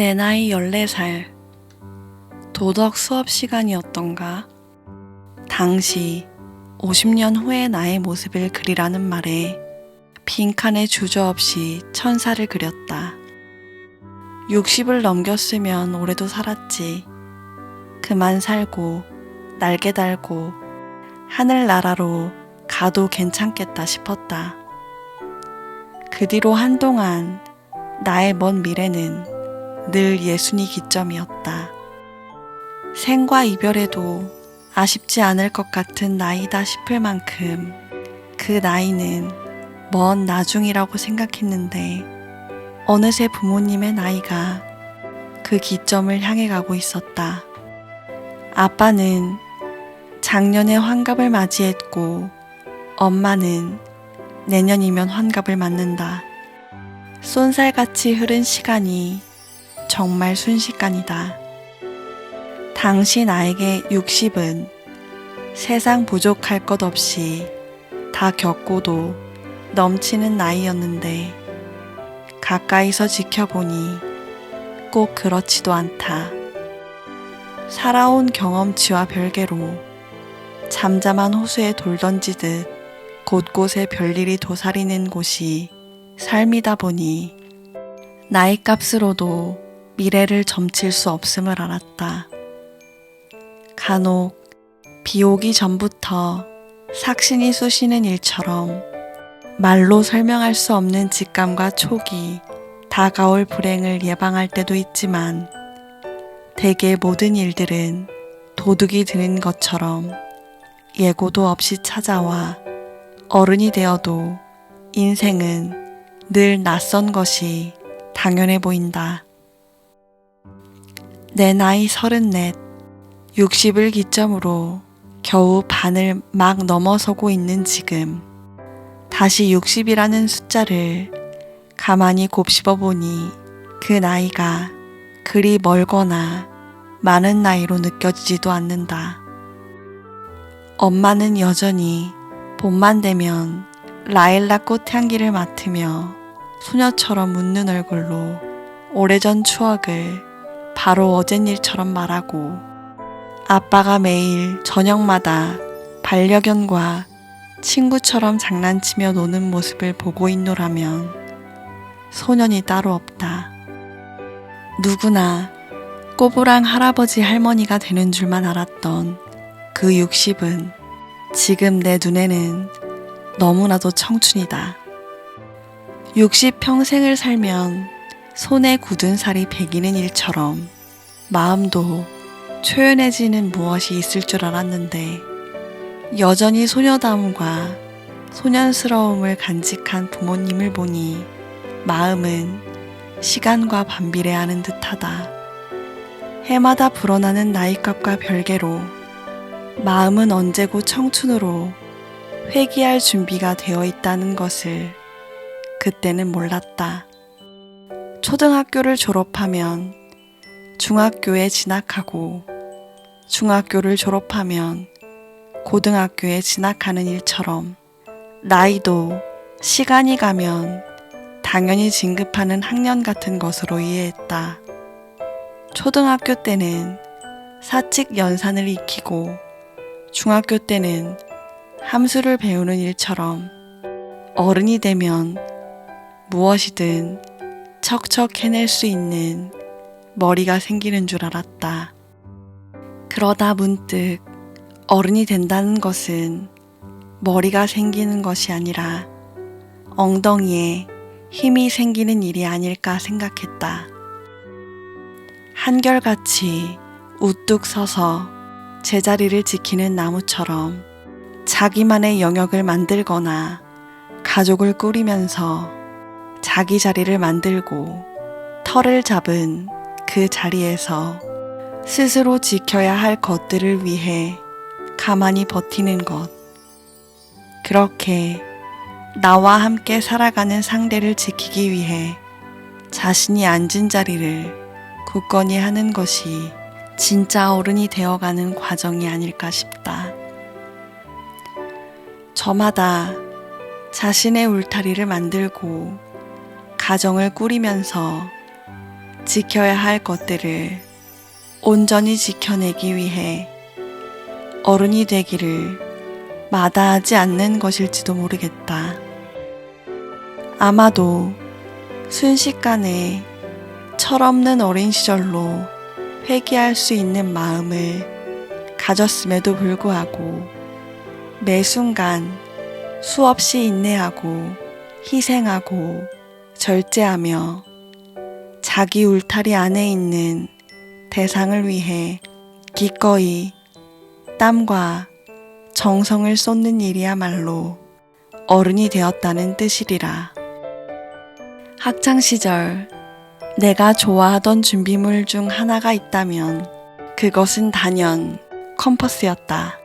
내 나이 14살. 도덕 수업 시간이었던가. 당시 50년 후의 나의 모습을 그리라는 말에 빈칸에 주저없이 천사를 그렸다. 60을 넘겼으면 올해도 살았지. 그만 살고 날개 달고 하늘나라로 가도 괜찮겠다 싶었다. 그 뒤로 한동안 나의 먼 미래는 늘 예순이 기점이었다. 생과 이별에도 아쉽지 않을 것 같은 나이다 싶을 만큼 그 나이는 먼 나중이라고 생각했는데 어느새 부모님의 나이가 그 기점을 향해 가고 있었다. 아빠는 작년에 환갑을 맞이했고 엄마는 내년이면 환갑을 맞는다. 쏜살같이 흐른 시간이 정말 순식간이다. 당시 나에게 60은 세상 부족할 것 없이 다 겪고도 넘치는 나이였는데 가까이서 지켜보니 꼭 그렇지도 않다. 살아온 경험치와 별개로 잠잠한 호수에 돌 던지듯 곳곳에 별일이 도사리는 곳이 삶이다 보니 나이값으로도 미래를 점칠 수 없음을 알았다. 간혹 비 오기 전부터 삭신이 쑤시는 일처럼 말로 설명할 수 없는 직감과 촉이 다가올 불행을 예방할 때도 있지만 대개 모든 일들은 도둑이 드는 것처럼 예고도 없이 찾아와 어른이 되어도 인생은 늘 낯선 것이 당연해 보인다. 내 나이 34, 60을 기점으로 겨우 반을 막 넘어서고 있는 지금, 다시 60이라는 숫자를 가만히 곱씹어 보니 그 나이가 그리 멀거나 많은 나이로 느껴지지도 않는다. 엄마는 여전히 봄만 되면 라일락 꽃향기를 맡으며 소녀처럼 웃는 얼굴로 오래전 추억을 바로 어젠 일처럼 말하고 아빠가 매일 저녁마다 반려견과 친구처럼 장난치며 노는 모습을 보고 있노라면 소년이 따로 없다. 누구나 꼬부랑 할아버지 할머니가 되는 줄만 알았던 그 60은 지금 내 눈에는 너무나도 청춘이다. 60 평생을 살면 손에 굳은 살이 배기는 일처럼 마음도 초연해지는 무엇이 있을 줄 알았는데 여전히 소녀다움과 소년스러움을 간직한 부모님을 보니 마음은 시간과 반비례하는 듯하다. 해마다 불어나는 나이값과 별개로 마음은 언제고 청춘으로 회귀할 준비가 되어 있다는 것을 그때는 몰랐다. 초등학교를 졸업하면 중학교에 진학하고 중학교를 졸업하면 고등학교에 진학하는 일처럼 나이도 시간이 가면 당연히 진급하는 학년 같은 것으로 이해했다. 초등학교 때는 사칙 연산을 익히고 중학교 때는 함수를 배우는 일처럼 어른이 되면 무엇이든 척척 해낼 수 있는 머리가 생기는 줄 알았다. 그러다 문득 어른이 된다는 것은 머리가 생기는 것이 아니라 엉덩이에 힘이 생기는 일이 아닐까 생각했다. 한결같이 우뚝 서서 제자리를 지키는 나무처럼 자기만의 영역을 만들거나 가족을 꾸리면서 자기 자리를 만들고 터를 잡은 그 자리에서 스스로 지켜야 할 것들을 위해 가만히 버티는 것. 그렇게 나와 함께 살아가는 상대를 지키기 위해 자신이 앉은 자리를 굳건히 하는 것이 진짜 어른이 되어가는 과정이 아닐까 싶다. 저마다 자신의 울타리를 만들고 가정을 꾸리면서 지켜야 할 것들을 온전히 지켜내기 위해 어른이 되기를 마다하지 않는 것일지도 모르겠다. 아마도 순식간에 철없는 어린 시절로 회귀할 수 있는 마음을 가졌음에도 불구하고 매 순간 수없이 인내하고 희생하고 절제하며 자기 울타리 안에 있는 대상을 위해 기꺼이 땀과 정성을 쏟는 일이야말로 어른이 되었다는 뜻이리라. 학창시절 내가 좋아하던 준비물 중 하나가 있다면 그것은 단연 컴퍼스였다.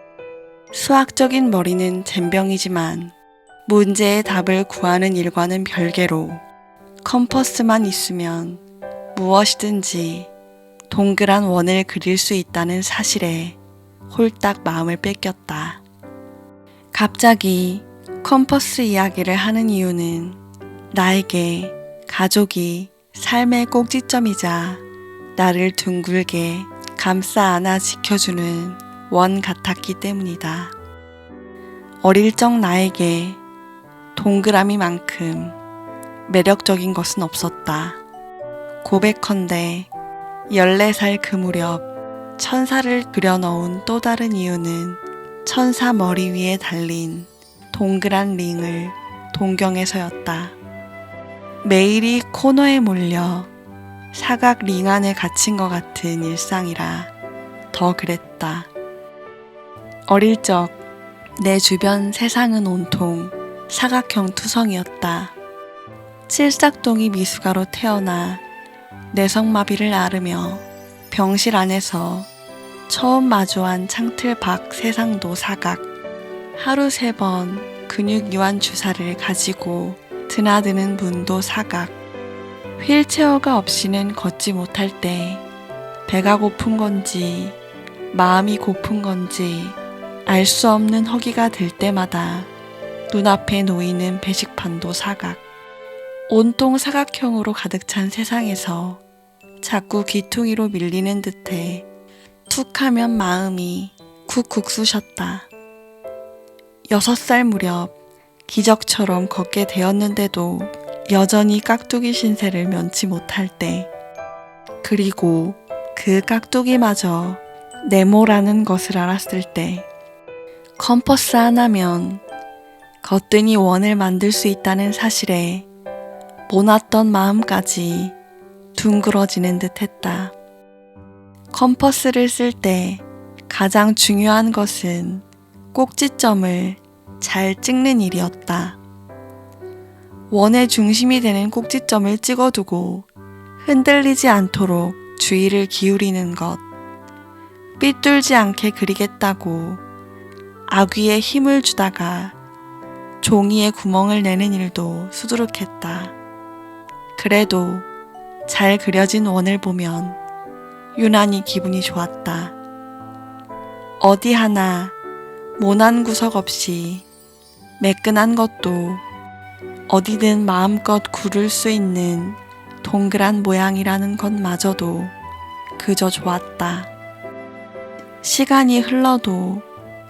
수학적인 머리는 젬병이지만 문제의 답을 구하는 일과는 별개로 컴퍼스만 있으면 무엇이든지 동그란 원을 그릴 수 있다는 사실에 홀딱 마음을 뺏겼다. 갑자기 컴퍼스 이야기를 하는 이유는 나에게 가족이 삶의 꼭지점이자 나를 둥글게 감싸 안아 지켜주는 원 같았기 때문이다. 어릴 적 나에게 동그라미만큼 매력적인 것은 없었다. 고백컨대 14살 그 무렵 천사를 그려넣은 또 다른 이유는 천사 머리 위에 달린 동그란 링을 동경해서였다. 매일이 코너에 몰려 사각 링 안에 갇힌 것 같은 일상이라 더 그랬다. 어릴 적 내 주변 세상은 온통 사각형 투성이었다. 칠삭동이 미숙아로 태어나 뇌성마비를 앓으며 병실 안에서 처음 마주한 창틀 밖 세상도 사각, 하루 3번 근육 이완 주사를 가지고 드나드는 문도 사각, 휠체어가 없이는 걷지 못할 때 배가 고픈 건지 마음이 고픈 건지 알 수 없는 허기가 들 때마다 눈앞에 놓이는 배식판도 사각, 온통 사각형으로 가득 찬 세상에서 자꾸 귀퉁이로 밀리는 듯해 툭하면 마음이 쿡쿡 쑤셨다. 6살 무렵 기적처럼 걷게 되었는데도 여전히 깍두기 신세를 면치 못할 때, 그리고 그 깍두기마저 네모라는 것을 알았을 때, 컴퍼스 하나면 거뜬히 원을 만들 수 있다는 사실에 모났던 마음까지 둥그러지는 듯 했다. 컴퍼스를 쓸 때 가장 중요한 것은 꼭지점을 잘 찍는 일이었다. 원의 중심이 되는 꼭지점을 찍어두고 흔들리지 않도록 주의를 기울이는 것, 삐뚤지 않게 그리겠다고 아귀에 힘을 주다가 종이에 구멍을 내는 일도 수두룩했다. 그래도 잘 그려진 원을 보면 유난히 기분이 좋았다. 어디 하나 모난 구석 없이 매끈한 것도 어디든 마음껏 구를 수 있는 동그란 모양이라는 것마저도 그저 좋았다. 시간이 흘러도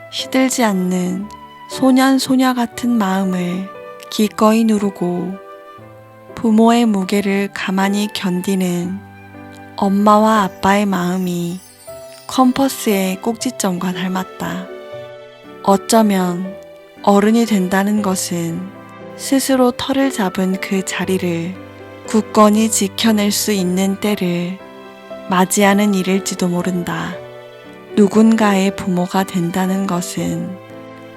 시들지 않는 소년 소녀 같은 마음을 기꺼이 누르고 부모의 무게를 가만히 견디는 엄마와 아빠의 마음이 컴퍼스의 꼭지점과 닮았다. 어쩌면 어른이 된다는 것은 스스로 털을 잡은 그 자리를 굳건히 지켜낼 수 있는 때를 맞이하는 일일지도 모른다. 누군가의 부모가 된다는 것은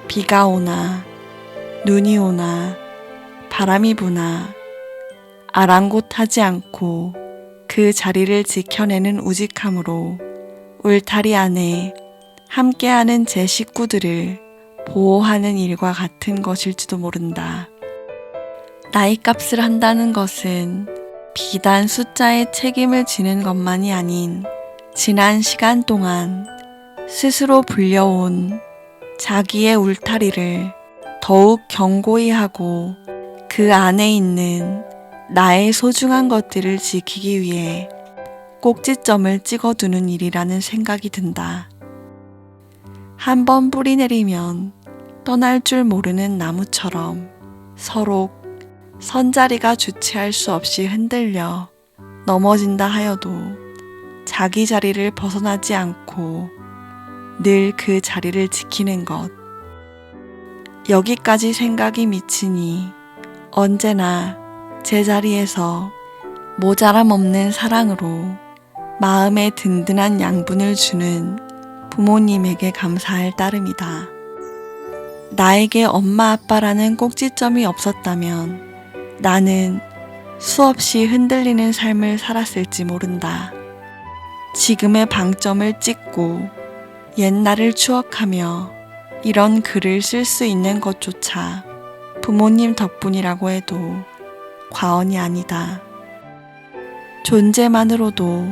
비가 오나 눈이 오나 바람이 부나 아랑곳하지 않고 그 자리를 지켜내는 우직함으로 울타리 안에 함께하는 제 식구들을 보호하는 일과 같은 것일지도 모른다. 나이값을 한다는 것은 비단 숫자에 책임을 지는 것만이 아닌 지난 시간 동안 스스로 불려온 자기의 울타리를 더욱 견고히 하고 그 안에 있는 나의 소중한 것들을 지키기 위해 꼭지점을 찍어두는 일이라는 생각이 든다. 한번 뿌리 내리면 떠날 줄 모르는 나무처럼 서로 선자리가 주체할 수 없이 흔들려 넘어진다 하여도 자기 자리를 벗어나지 않고 늘 그 자리를 지키는 것. 여기까지 생각이 미치니 언제나 제자리에서 모자람 없는 사랑으로 마음에 든든한 양분을 주는 부모님에게 감사할 따름이다. 나에게 엄마 아빠라는 꼭지점이 없었다면 나는 수없이 흔들리는 삶을 살았을지 모른다. 지금의 방점을 찍고 옛날을 추억하며 이런 글을 쓸 수 있는 것조차 부모님 덕분이라고 해도 과언이 아니다. 존재만으로도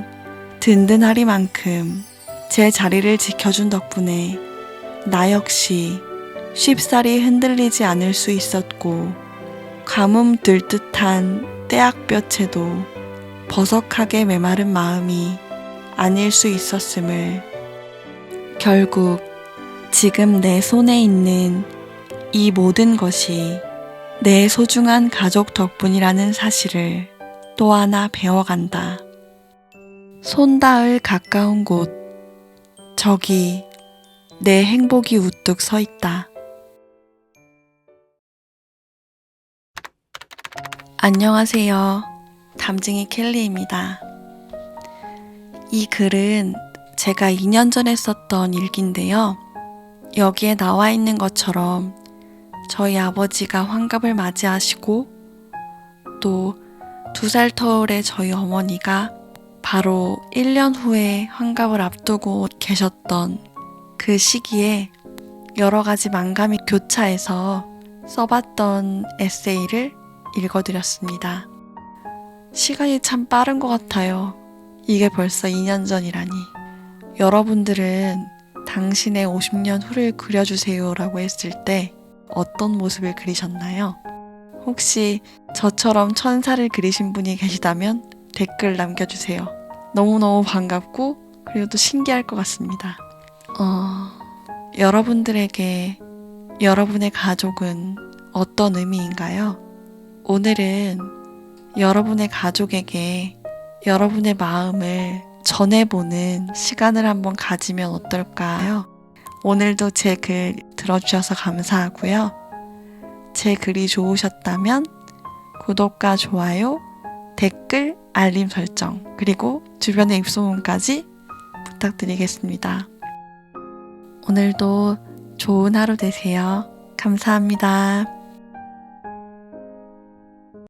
든든하리만큼 제 자리를 지켜준 덕분에 나 역시 쉽사리 흔들리지 않을 수 있었고 가뭄 들듯한 떼약볕에도 버석하게 메마른 마음이 아닐 수 있었음을 결국 지금 내 손에 있는 이 모든 것이 내 소중한 가족 덕분이라는 사실을 또 하나 배워간다. 손 닿을 가까운 곳, 저기 내 행복이 우뚝 서 있다. 안녕하세요. 담쟁이 켈리입니다. 이 글은 제가 2년 전에 썼던 일기인데요. 여기에 나와 있는 것처럼 저희 아버지가 환갑을 맞이하시고 또 2살 터울의 저희 어머니가 바로 1년 후에 환갑을 앞두고 계셨던 그 시기에 여러 가지 만감이 교차해서 써봤던 에세이를 읽어드렸습니다. 시간이 참 빠른 것 같아요. 이게 벌써 2년 전이라니. 여러분들은 당신의 50년 후를 그려주세요 라고 했을 때 어떤 모습을 그리셨나요? 혹시 저처럼 천사를 그리신 분이 계시다면 댓글 남겨주세요. 너무너무 반갑고 그리고 또 신기할 것 같습니다. 여러분들에게 여러분의 가족은 어떤 의미인가요? 오늘은 여러분의 가족에게 여러분의 마음을 전해보는 시간을 한번 가지면 어떨까요? 오늘도 제 글 들어주셔서 감사하고요. 제 글이 좋으셨다면 구독과 좋아요, 댓글, 알림 설정, 그리고 주변의 입소문까지 부탁드리겠습니다. 오늘도 좋은 하루 되세요. 감사합니다.